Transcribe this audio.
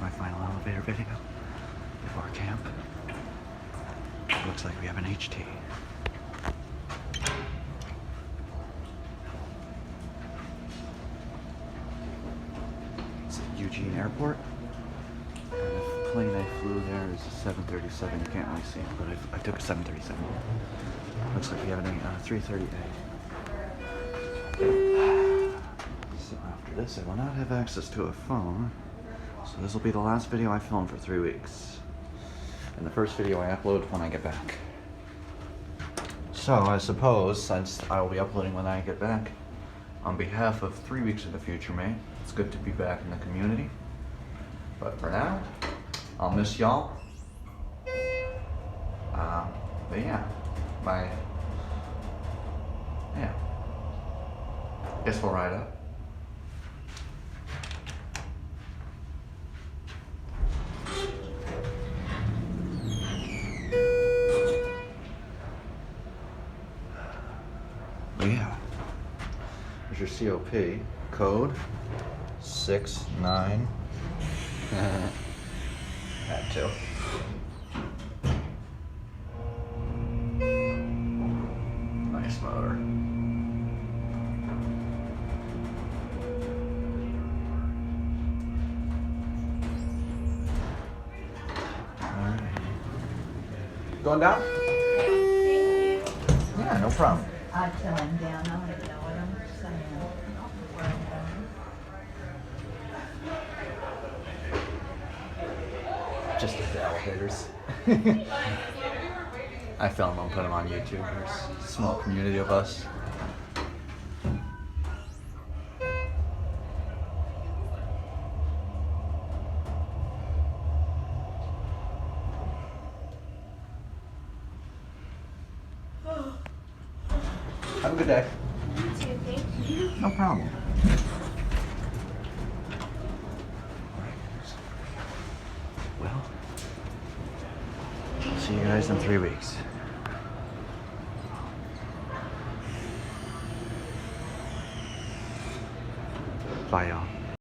my final elevator video before camp. Looks like we have an HT. It's at Eugene Airport. And the plane I flew there is a 737. You can't really see it, but I took a 737. Looks like we have a 330A. So after this, I will not have access to a phone. So this will be the last video I filmed for 3 weeks. And the first video I upload when I get back. So I suppose, since I will be uploading when I get back, on behalf of 3 weeks in the future, mate, it's good to be back in the community. But for now, I'll miss y'all. But yeah, guess we'll ride up. But yeah, there's your COP code 69. Had to. Nice motor. Alright. Going down? Thank you. Yeah, no problem. I'll tell him down. I don't know what I'm saying. Just at the elevators. I film them, put them on YouTube. There's a small community of us. Have a good day. You too, thank you. No problem. Well, see you guys in 3 weeks. Bye, y'all.